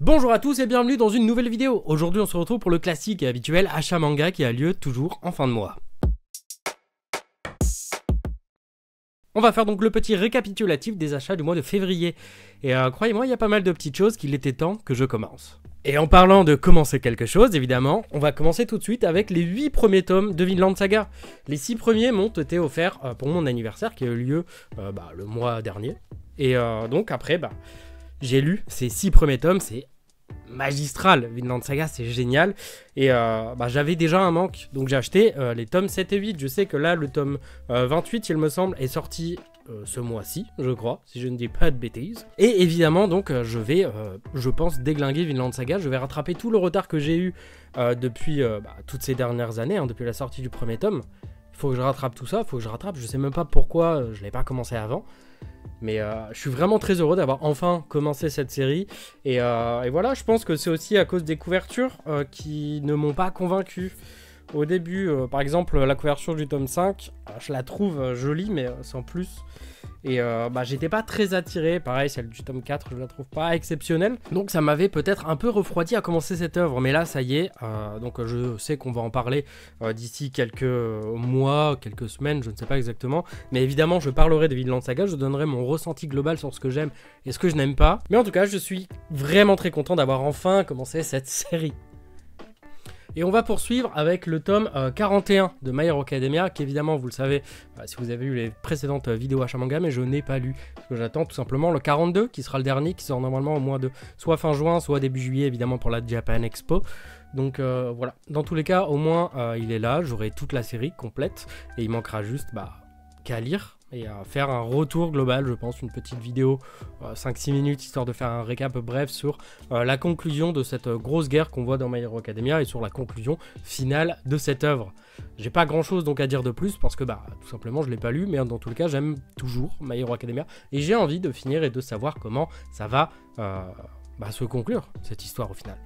Bonjour à tous et bienvenue dans une nouvelle vidéo. Aujourd'hui on se retrouve pour le classique et habituel achat manga qui a lieu toujours en fin de mois. On va faire donc le petit récapitulatif des achats du mois de février. Et croyez-moi, il y a pas mal de petites choses qu'il était temps que je commence. Et en parlant de commencer quelque chose, évidemment, on va commencer tout de suite avec les 8 premiers tomes de Vinland Saga. Les 6 premiers m'ont été offerts pour mon anniversaire qui a eu lieu le mois dernier. Et donc après, j'ai lu ces 6 premiers tomes, c'est magistral, Vinland Saga c'est génial. Et j'avais déjà un manque, donc j'ai acheté les tomes 7 et 8. Je sais que là le tome 28 il me semble est sorti ce mois-ci, je crois, si je ne dis pas de bêtises. Et évidemment donc je vais, je pense, déglinguer Vinland Saga. Je vais rattraper tout le retard que j'ai eu depuis toutes ces dernières années, depuis la sortie du premier tome. Il faut que je rattrape tout ça, je sais même pas pourquoi je l'ai pas commencé avant. Mais je suis vraiment très heureux d'avoir enfin commencé cette série. Et voilà, je pense que c'est aussi à cause des couvertures qui ne m'ont pas convaincu. Au début, par exemple, la couverture du tome 5, je la trouve jolie, mais sans plus. Et j'étais pas très attiré. Pareil, celle du tome 4, je la trouve pas exceptionnelle. Donc ça m'avait peut-être un peu refroidi à commencer cette œuvre. Mais là, ça y est. Donc je sais qu'on va en parler d'ici quelques mois, quelques semaines, je ne sais pas exactement. Mais évidemment, je parlerai de Vinland Saga. Je donnerai mon ressenti global sur ce que j'aime et ce que je n'aime pas. Mais en tout cas, je suis vraiment très content d'avoir enfin commencé cette série. Et on va poursuivre avec le tome 41 de My Hero Academia, qui évidemment, vous le savez, si vous avez vu les précédentes vidéos achat manga, mais je n'ai pas lu. Parce que j'attends tout simplement le 42, qui sera le dernier, qui sort normalement au mois de soit fin juin, soit début juillet, évidemment pour la Japan Expo. Donc voilà, dans tous les cas, au moins, il est là, j'aurai toute la série complète, et il manquera juste qu'à lire. Et à faire un retour global, je pense, une petite vidéo 5-6 minutes, histoire de faire un récap bref sur la conclusion de cette grosse guerre qu'on voit dans My Hero Academia et sur la conclusion finale de cette œuvre. J'ai pas grand chose donc à dire de plus parce que tout simplement je l'ai pas lu, mais dans tous les cas j'aime toujours My Hero Academia et j'ai envie de finir et de savoir comment ça va se conclure cette histoire au final.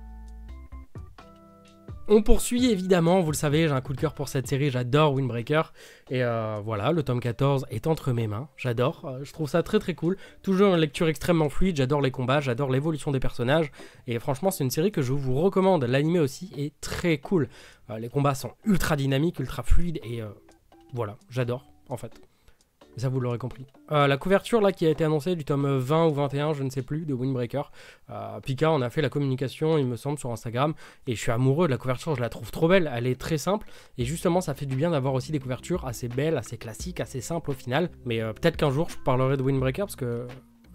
On poursuit évidemment, vous le savez, j'ai un coup de cœur pour cette série, j'adore Windbreaker. Et voilà, le tome 14 est entre mes mains, j'adore, je trouve ça très très cool. Toujours une lecture extrêmement fluide, j'adore les combats, j'adore l'évolution des personnages. Et franchement, c'est une série que je vous recommande, l'anime aussi est très cool. Les combats sont ultra dynamiques, ultra fluides et voilà, j'adore en fait. Ça vous l'aurez compris. La couverture là qui a été annoncée du tome 20 ou 21, je ne sais plus, de Windbreaker. Pika en a fait la communication, il me semble, sur Instagram. Et je suis amoureux de la couverture, je la trouve trop belle. Elle est très simple. Et justement, ça fait du bien d'avoir aussi des couvertures assez belles, assez classiques, assez simples au final. Mais peut-être qu'un jour, je parlerai de Windbreaker parce que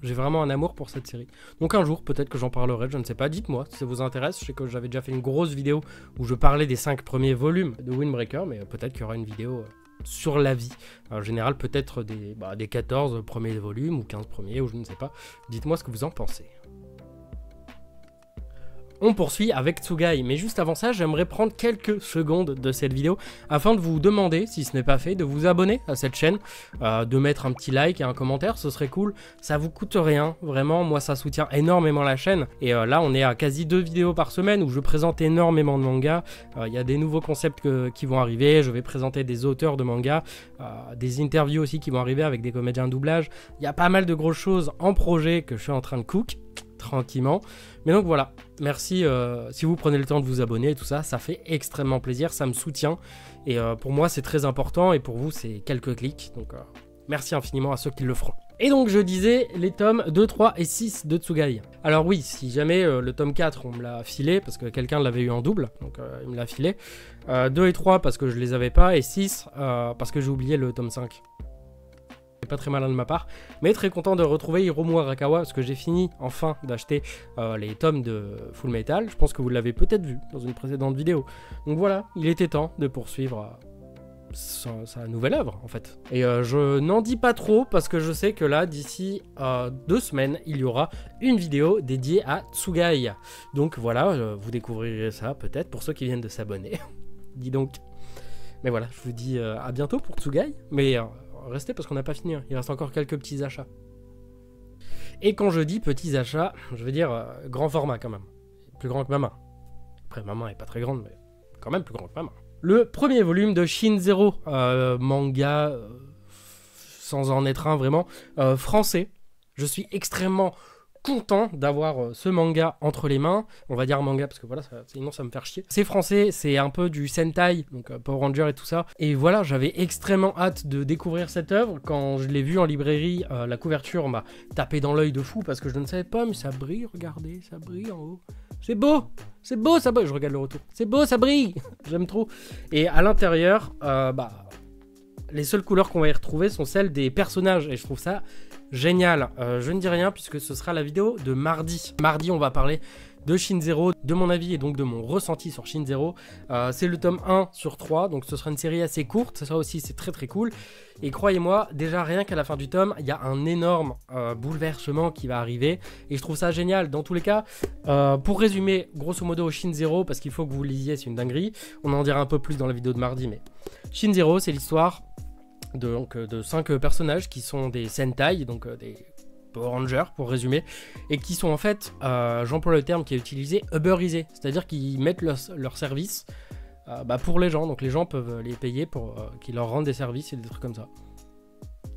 j'ai vraiment un amour pour cette série. Donc un jour, peut-être que j'en parlerai, je ne sais pas. Dites-moi si ça vous intéresse. Je sais que j'avais déjà fait une grosse vidéo où je parlais des 5 premiers volumes de Windbreaker. Mais peut-être qu'il y aura une vidéo sur la vie, en général peut-être des 14 premiers volumes ou 15 premiers ou je ne sais pas, dites-moi ce que vous en pensez. On poursuit avec Tsugai, mais juste avant ça, j'aimerais prendre quelques secondes de cette vidéo afin de vous demander, si ce n'est pas fait, de vous abonner à cette chaîne, de mettre un petit like et un commentaire, ce serait cool, ça vous coûte rien, vraiment, moi ça soutient énormément la chaîne, et là on est à quasi 2 vidéos par semaine où je présente énormément de mangas, il y a des nouveaux concepts qui vont arriver, je vais présenter des auteurs de mangas, des interviews aussi qui vont arriver avec des comédiens de doublage, il y a pas mal de grosses choses en projet que je suis en train de cook, tranquillement. Mais donc voilà, merci si vous prenez le temps de vous abonner et tout ça, ça fait extrêmement plaisir, ça me soutient. Et pour moi c'est très important et pour vous c'est quelques clics. Donc merci infiniment à ceux qui le feront. Et donc je disais les tomes 2, 3 et 6 de Tsugai. Alors oui, si jamais le tome 4 on me l'a filé parce que quelqu'un l'avait eu en double, donc il me l'a filé. 2 et 3 parce que je les avais pas et 6 parce que j'ai oublié le tome 5. Pas très malin de ma part, mais très content de retrouver Hiromu Arakawa parce que j'ai fini enfin d'acheter les tomes de Full Metal. Je pense que vous l'avez peut-être vu dans une précédente vidéo. Donc voilà, il était temps de poursuivre sa nouvelle œuvre en fait. Et je n'en dis pas trop parce que je sais que là, d'ici 2 semaines, il y aura une vidéo dédiée à Tsugai. Donc voilà, vous découvrirez ça peut-être pour ceux qui viennent de s'abonner. Dis donc. Mais voilà, je vous dis à bientôt pour Tsugai. Mais restez parce qu'on n'a pas fini, il reste encore quelques petits achats. Et quand je dis petits achats, je veux dire grand format quand même. Plus grand que ma main. Après, ma main est pas très grande, mais quand même plus grand que ma main. Le premier volume de Shin Zero, manga sans en être un vraiment, français. Je suis extrêmement content d'avoir ce manga entre les mains. On va dire manga parce que voilà, sinon ça me fait chier. C'est français, c'est un peu du Sentai, donc Power Ranger et tout ça. Et voilà, j'avais extrêmement hâte de découvrir cette œuvre. Quand je l'ai vue en librairie, la couverture m'a tapé dans l'œil de fou parce que je ne savais pas, mais ça brille, regardez, ça brille en haut. C'est beau, ça brille. Je regarde le retour. C'est beau, ça brille. J'aime trop. Et à l'intérieur, les seules couleurs qu'on va y retrouver sont celles des personnages et je trouve ça génial. Je ne dis rien puisque ce sera la vidéo de mardi. Mardi, on va parler de Shin Zero, de mon avis et donc de mon ressenti sur Shin Zero. C'est le tome 1 sur 3, donc ce sera une série assez courte, ça aussi c'est très très cool. Et croyez-moi, déjà rien qu'à la fin du tome, il y a un énorme bouleversement qui va arriver et je trouve ça génial. Dans tous les cas, pour résumer grosso modo Shin Zero, parce qu'il faut que vous lisiez, c'est une dinguerie, on en dira un peu plus dans la vidéo de mardi, mais Shin Zero, c'est l'histoire de 5 personnages qui sont des Sentai, donc des Power Rangers pour résumer, et qui sont en fait, j'emploie le terme qui est utilisé, uberisés, c'est-à-dire qu'ils mettent leur service pour les gens, donc les gens peuvent les payer pour qu'ils leur rendent des services et des trucs comme ça.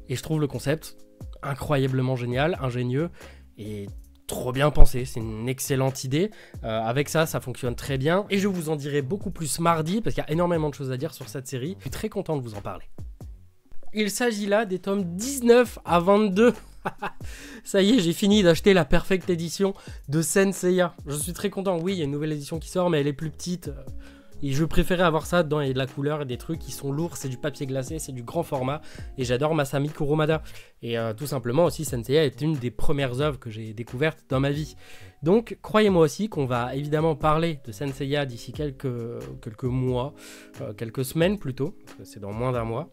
Et je trouve le concept incroyablement génial, ingénieux et trop bien pensé, c'est une excellente idée. Avec ça fonctionne très bien et je vous en dirai beaucoup plus mardi parce qu'il y a énormément de choses à dire sur cette série. Je suis très content de vous en parler. Il s'agit là des tomes 19 à 22. Ça y est, j'ai fini d'acheter la Perfect Edition de Saint Seiya. Je suis très content. Oui, il y a une nouvelle édition qui sort, mais elle est plus petite. Et je préférais avoir ça dedans. Il y a de la couleur et des trucs qui sont lourds. C'est du papier glacé, c'est du grand format. Et j'adore Masami Kurumada. Et tout simplement aussi, Saint Seiya est une des premières œuvres que j'ai découvertes dans ma vie. Donc, croyez-moi aussi qu'on va évidemment parler de Saint Seiya d'ici quelques mois, quelques semaines plutôt, parce que c'est dans moins d'un mois.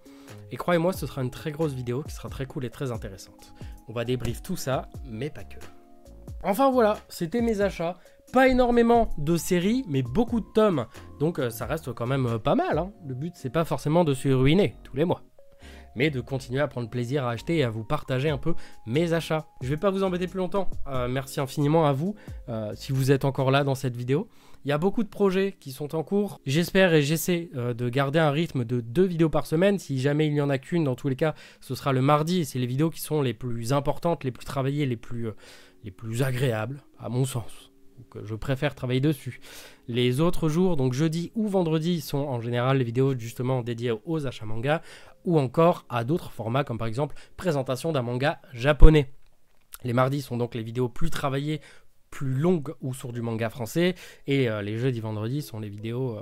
Et croyez-moi, ce sera une très grosse vidéo qui sera très cool et très intéressante. On va débrief tout ça, mais pas que. Enfin voilà, c'était mes achats. Pas énormément de séries, mais beaucoup de tomes. Donc ça reste quand même pas mal. Hein. Le but, c'est pas forcément de se ruiner tous les mois, mais de continuer à prendre plaisir à acheter et à vous partager un peu mes achats. Je vais pas vous embêter plus longtemps. Merci infiniment à vous si vous êtes encore là dans cette vidéo. Il y a beaucoup de projets qui sont en cours. J'espère et j'essaie de garder un rythme de 2 vidéos par semaine. Si jamais il n'y en a qu'une, dans tous les cas, ce sera le mardi. C'est les vidéos qui sont les plus importantes, les plus travaillées, les plus agréables, à mon sens. Donc, je préfère travailler dessus. Les autres jours, donc jeudi ou vendredi, sont en général les vidéos justement dédiées aux achats manga ou encore à d'autres formats comme par exemple présentation d'un manga japonais. Les mardis sont donc les vidéos plus travaillées, plus longues ou sur du manga français et les jeudis vendredis sont les vidéos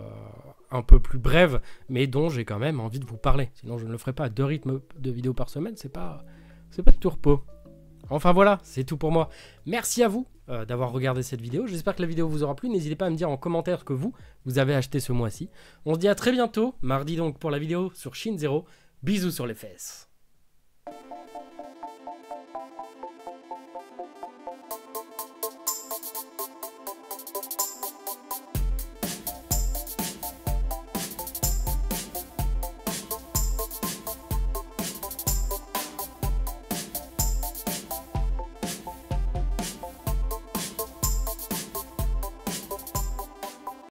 un peu plus brèves mais dont j'ai quand même envie de vous parler. Sinon je ne le ferai pas à 2 rythmes de vidéos par semaine, c'est pas de tout repos. Enfin voilà, c'est tout pour moi. Merci à vous d'avoir regardé cette vidéo. J'espère que la vidéo vous aura plu. N'hésitez pas à me dire en commentaire ce que vous avez acheté ce mois-ci. On se dit à très bientôt, mardi donc pour la vidéo sur Shin Zero. Bisous sur les fesses.